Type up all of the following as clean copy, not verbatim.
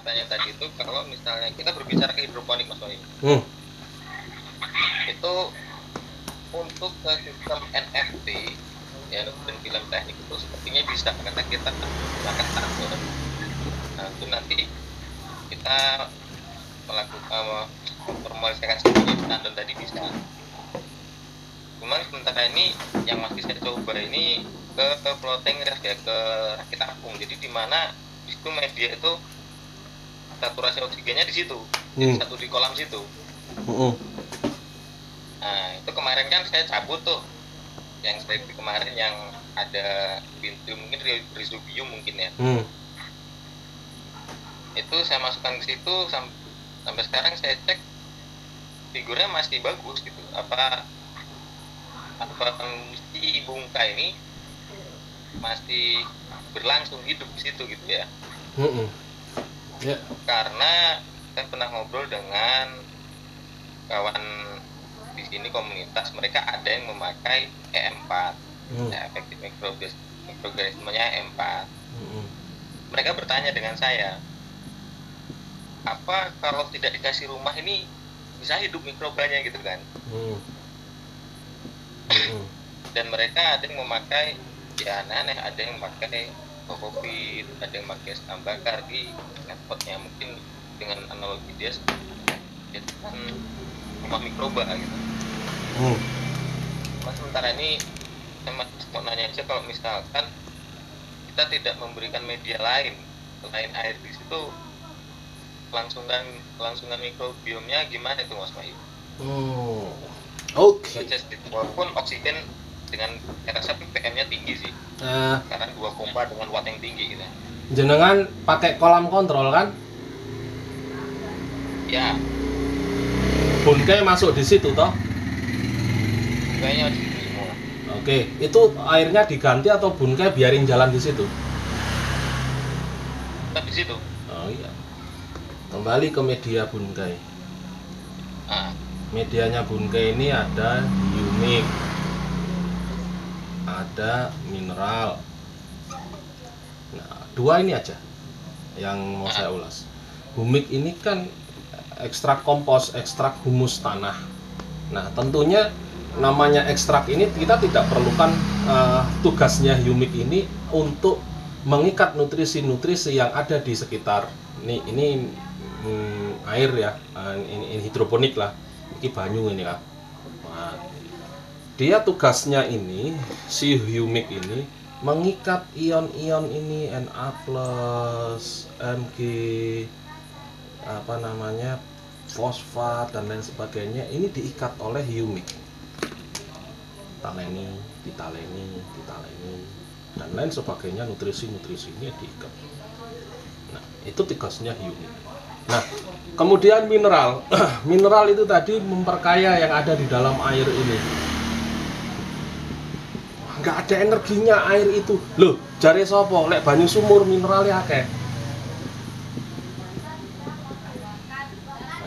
tanya tadi itu kalau misalnya kita berbicara ke hidroponik Mas Wahyu, itu untuk ke sistem NFT ya dan film teknik itu sepertinya bisa karena kita menggunakan tandon. Nah itu nanti kita melakukan memformulasikan semuanya di tandon tadi bisa. Cuman sementara ini yang masih saya coba ini ke floating ref ya, ke rakit apung. Jadi di mana di situ media itu saturasi oksigennya di situ, jadi satu di kolam situ. Nah itu kemarin kan saya cabut tuh, yang saya kemarin yang ada pintu mungkin rhizobium mungkin ya. Itu saya masukkan ke situ sampai sekarang saya cek figurnya masih bagus gitu. Apa si bungkai ini masih berlangsung hidup di situ gitu ya. Yeah. Karena saya pernah ngobrol dengan kawan di sini komunitas, mereka ada yang memakai E4, efektif mikroorganismenya E4. Mereka bertanya dengan saya, apa kalau tidak dikasih rumah ini bisa hidup mikrobanya gitu kan? Dan mereka ada yang memakai ya aneh-aneh, ada yang memakai kokopit, ada yang memakai sekam bakar di netpotnya, mungkin dengan analogi dia kan rumah mikroba gitu. Mas sementara ini saya mau nanya aja, kalau misalkan kita tidak memberikan media lain selain air di situ, kelangsungan mikrobiomnya gimana itu Mas Wahyu? Oke. Walaupun oksigen dengan rasa ppm-nya tinggi sih, karena 2 pompa dengan watt yang tinggi gitu. Jenengan pakai kolam kontrol kan? Ya. Bungkai masuk di situ toh? Bungkainya di situ semua. Oke, itu airnya diganti atau bungkai biarin jalan di situ? Tetap di situ. Oh iya. Kembali ke media bungkai. Medianya bungkai ini ada humik, ada mineral. Nah, 2 ini aja yang mau saya ulas. Humik ini kan ekstrak kompos, ekstrak humus tanah. Nah, tentunya namanya ekstrak ini kita tidak perlukan tugasnya humik ini untuk mengikat nutrisi-nutrisi yang ada di sekitar. Ini air ya, ini hidroponik lah. Ini banyu ini kan. Nah, dia tugasnya ini, si humik ini mengikat ion-ion ini Na+, Mg, fosfat dan lain sebagainya, ini diikat oleh humik. Ditaleni dan lain sebagainya, nutrisi-nutrisi ini diikat. Nah, itu tugasnya humik. Nah, kemudian mineral. Mineral itu tadi memperkaya yang ada di dalam air ini. Nggak ada energinya air itu. Loh, jare sopo lek banyu sumur mineralnya akeh.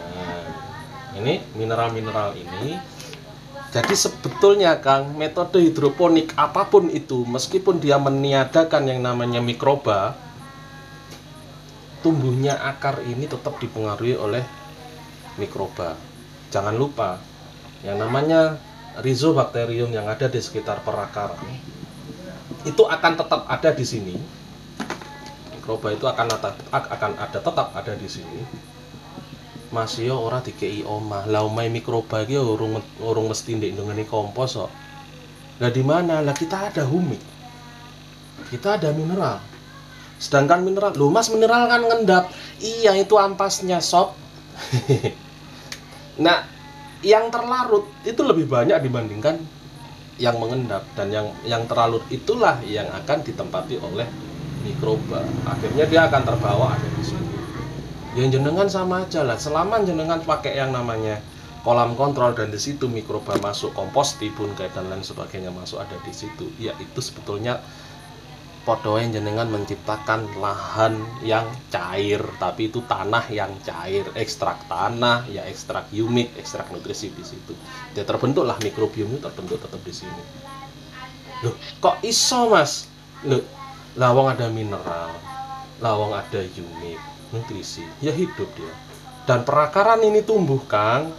Nah, ini mineral-mineral ini. Jadi sebetulnya Kang, metode hidroponik apapun itu, meskipun dia meniadakan yang namanya mikroba, tumbuhnya akar ini tetap dipengaruhi oleh mikroba. Jangan lupa, yang namanya Rhizobacterium yang ada di sekitar perakar itu akan tetap ada di sini. Mikroba itu akan tetap ada di sini. Mas yo ora dikei omah. Lah omahe mikroba iki urung mesti ndek ndengene kompos kok. Lah di mana? Lah kita ada humik. Kita ada mineral. Sedangkan mineral, loh Mas, mineral kan ngendap. Iya, itu ampasnya sob. Nah, yang terlarut itu lebih banyak dibandingkan yang mengendap, dan yang terlarut itulah yang akan ditempati oleh mikroba. Akhirnya dia akan terbawa ada di sini. Yang jenengan sama aja lah, selama jenengan pakai yang namanya kolam kontrol dan di situ mikroba masuk, kompos, bungkai dan lain sebagainya masuk ada di situ. Ya itu sebetulnya podoen jenengan menciptakan lahan yang cair, tapi itu tanah yang cair, ekstrak tanah, ya ekstrak humik, ekstrak nutrisi di situ. Dia terbentuklah mikrobiom itu terbentuk tetap di sini. Loh, kok iso Mas? Loh, lawang ada mineral, lawang ada humik, nutrisi, ya hidup dia. Dan perakaran ini tumbuh, Kang,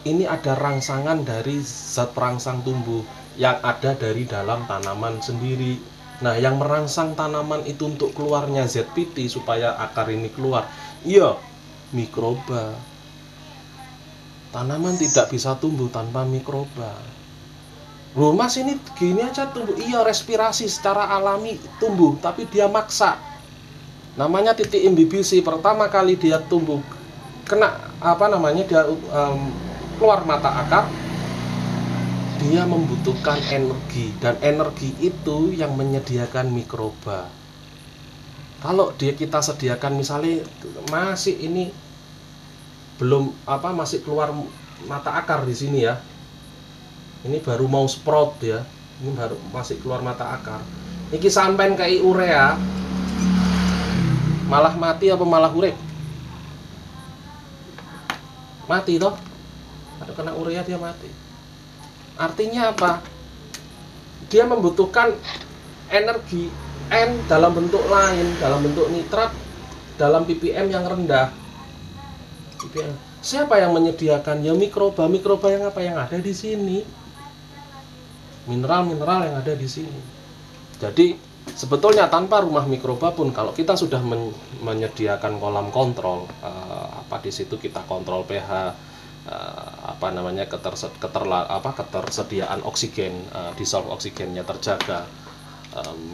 ini ada rangsangan dari zat perangsang tumbuh yang ada dari dalam tanaman sendiri. Nah, yang merangsang tanaman itu untuk keluarnya ZPT supaya akar ini keluar, iya, mikroba. Tanaman tidak bisa tumbuh tanpa mikroba. Loh mas, ini gini aja tumbuh, iya, respirasi secara alami tumbuh, tapi dia maksa. Namanya titik imbibisi, pertama kali dia tumbuh kena dia keluar mata akar, dia membutuhkan energi, dan energi itu yang menyediakan mikroba. Kalau kita sediakan misalnya masih ini belum masih keluar mata akar di sini ya, ini baru mau sprout ya, ini baru masih keluar mata akar, ini sampean kayak urea malah mati apa malah urip? Mati toh, ada kena urea dia mati. Artinya apa? Dia membutuhkan energi N dalam bentuk lain, dalam bentuk nitrat, dalam ppm yang rendah. ppm. Siapa yang menyediakan? Ya mikroba. Mikroba yang apa? Yang ada di sini. Mineral-mineral yang ada di sini. Jadi sebetulnya tanpa rumah mikroba pun, kalau kita sudah menyediakan kolam kontrol, di situ kita kontrol pH, ketersediaan oksigen, dissolve oksigennya terjaga,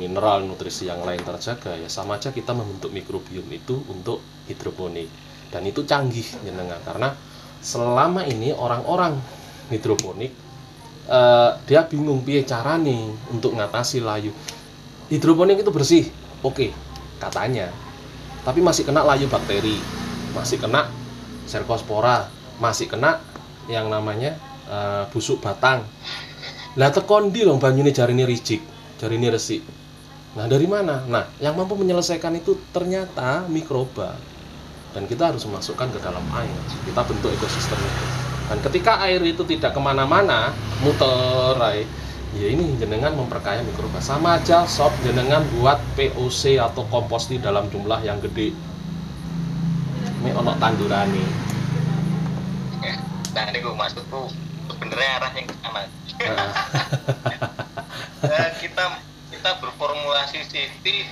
mineral nutrisi yang lain terjaga, ya sama aja kita membentuk mikrobiom itu untuk hidroponik. Dan itu canggih jenengan, karena selama ini orang-orang hidroponik dia bingung piye carane untuk ngatasi layu. Hidroponik itu bersih, oke, katanya, tapi masih kena layu bakteri, masih kena Cercospora, masih kena yang namanya busuk batang. Lah tekondi loh banyune jarine rijik, jarine resik. Nah, dari mana? Nah, yang mampu menyelesaikan itu ternyata mikroba. Dan kita harus memasukkan ke dalam air. Kita bentuk ekosistem itu. Dan ketika air itu tidak kemana-mana, muter, ya ini jenengan memperkaya mikroba. Sama aja sob jenengan buat POC atau kompos di dalam jumlah yang gede. Ini ono tandurane. Nah, ini gue maksudku sebenarnya arahnya ke sana. kita berformulasi safety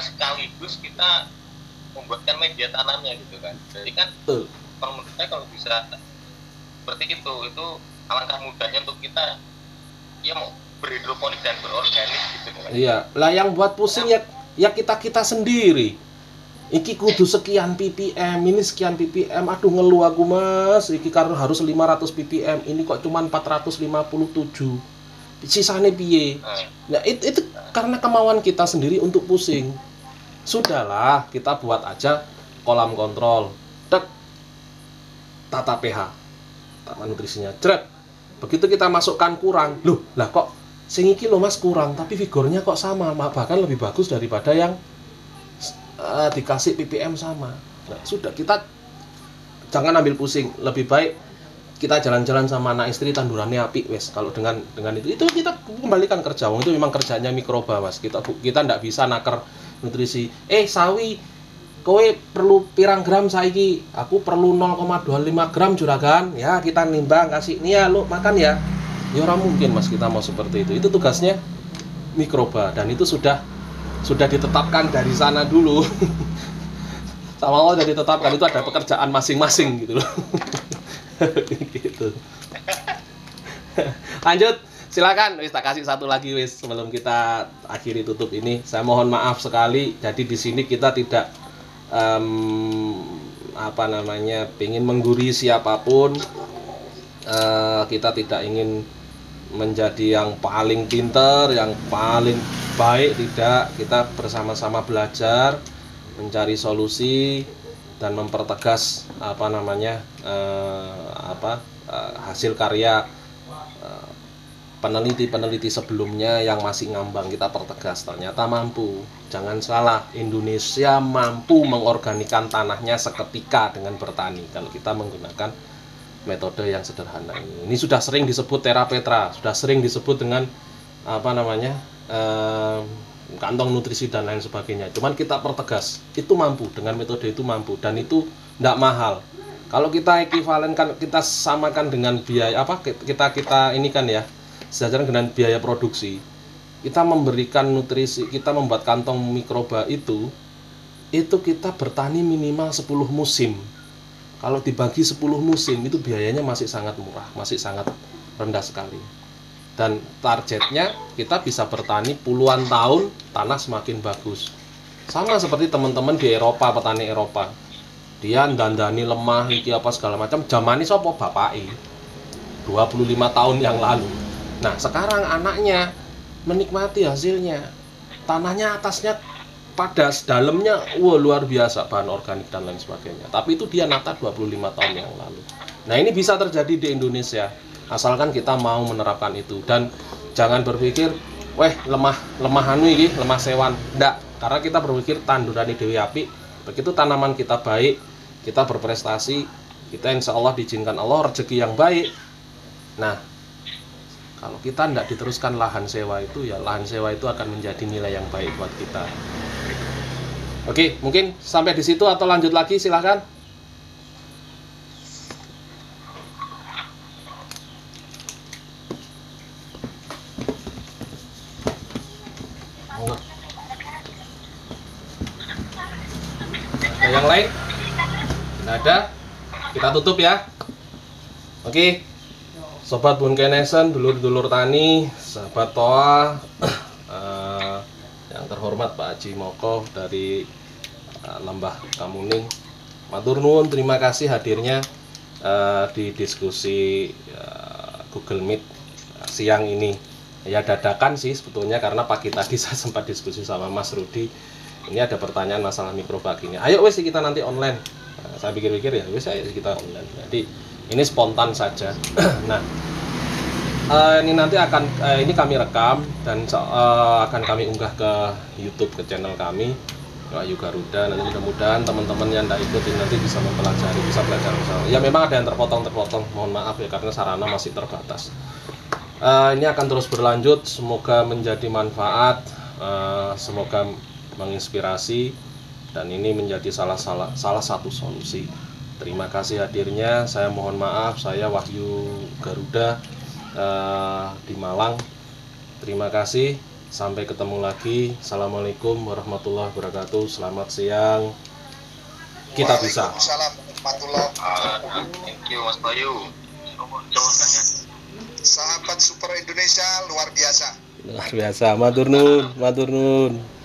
sekaligus kita membuatkan media tanamnya gitu kan. Jadi kan kalau menurut saya kalau bisa seperti itu alangkah mudahnya untuk kita ya mau berhidroponik dan berorganik gitu kan. Iya, lah yang buat pusing ya kita sendiri. Iki kudu sekian ppm, ini sekian ppm, aduh ngeluh aku mas, iki karena harus 500 ppm, ini kok cuma 457, sisanya piye? Nah itu karena kemauan kita sendiri untuk pusing. Sudahlah, kita buat aja kolam kontrol, tata pH, tata nutrisinya, jret. Begitu kita masukkan kurang, loh lah kok sing iki loh mas kurang, tapi vigornya kok sama, bahkan lebih bagus daripada yang dikasih ppm sama. Nah, sudah, kita jangan ambil pusing, lebih baik kita jalan-jalan sama anak istri tandurannya api wes. Kalau dengan itu kita kembalikan kerja, itu memang kerjanya mikroba mas. Kita ndak bisa naker nutrisi. Sawi kowe perlu pirang gram saiki? Aku perlu 0,25 gram juragan. Ya kita nimbang kasih nih ya lu makan ya. Ya orang mungkin mas kita mau seperti itu. Itu tugasnya mikroba, dan itu sudah ditetapkan dari sana dulu. Sama Allah sudah ditetapkan, itu ada pekerjaan masing-masing gitu loh. Gitu. Lanjut, silakan. Wis tak kasih satu lagi wis sebelum kita akhiri tutup ini. Saya mohon maaf sekali. Jadi di sini kita tidak ingin menggurui siapapun. Kita tidak ingin menjadi yang paling pinter, yang paling baik, tidak. Kita bersama-sama belajar, mencari solusi, dan mempertegas hasil karya peneliti-peneliti sebelumnya yang masih ngambang. Kita pertegas, ternyata mampu. Jangan salah, Indonesia mampu mengorganikan tanahnya seketika dengan bertani kalau kita menggunakan metode yang sederhana ini. Ini sudah sering disebut Terra Petra, sudah sering disebut dengan kantong nutrisi dan lain sebagainya. Cuman kita pertegas, itu mampu, dengan metode itu mampu, dan itu tidak mahal. Kalau kita ekivalenkan, kita samakan dengan biaya apa, kita ini kan ya, sejajar dengan biaya produksi, kita memberikan nutrisi, kita membuat kantong mikroba itu kita bertani minimal 10 musim. Kalau dibagi 10 musim itu biayanya masih sangat murah, masih sangat rendah sekali. Dan targetnya kita bisa bertani puluhan tahun, tanah semakin bagus. Sama seperti teman-teman di Eropa, petani Eropa. Dia dandani lemah, iki apa segala macam, zamani sapa bapake 25 tahun yang lalu. Nah, sekarang anaknya menikmati hasilnya. Tanahnya atasnya padas, dalamnya luar biasa, bahan organik dan lain sebagainya. Tapi itu dia nata 25 tahun yang lalu. Nah, ini bisa terjadi di Indonesia asalkan kita mau menerapkan itu. Dan jangan berpikir lemah anu iki, lemah sewan. Enggak, karena kita berpikir tandurane dewi api. Begitu tanaman kita baik, kita berprestasi, kita insya Allah diizinkan Allah rezeki yang baik. Nah, kalau kita tidak diteruskan lahan sewa itu, ya lahan sewa itu akan menjadi nilai yang baik buat kita. Oke, mungkin sampai di situ atau lanjut lagi, silahkan. Ada yang lain? Tidak ada? Kita tutup ya. Oke, Sobat Bun Kenesen, dulur-dulur tani, sahabat Toa, yang terhormat Pak Haji Moko dari Lembah Kamuning, matur nuwun, terima kasih hadirnya di diskusi Google Meet siang ini. Ya dadakan sih sebetulnya, karena pagi tadi saya sempat diskusi sama Mas Rudi. Ini ada pertanyaan masalah mikroba gini. Ayo wes kita nanti online. Saya pikir-pikir ya wes ayo kita online. Jadi ini spontan saja. Nah, ini nanti ini kami rekam dan akan kami unggah ke YouTube, ke channel kami Wahyu Garuda. Nanti mudah-mudahan teman-teman yang tidak ikutin nanti bisa mempelajari, bisa belajar bersama. Ya memang ada yang terpotong, mohon maaf ya karena sarana masih terbatas. Ini akan terus berlanjut, semoga menjadi manfaat, semoga menginspirasi, dan ini menjadi salah satu solusi. Terima kasih hadirnya. Saya mohon maaf, saya Wahyu Garuda di Malang. Terima kasih, sampai ketemu lagi. Assalamualaikum warahmatullahi wabarakatuh. Selamat siang. Kita bisa. Waalaikumsalam warahmatullahi wabarakatuh. Thank you Mas Bayu. Sahabat Super Indonesia luar biasa. Luar biasa, matur nuwun, matur nuwun.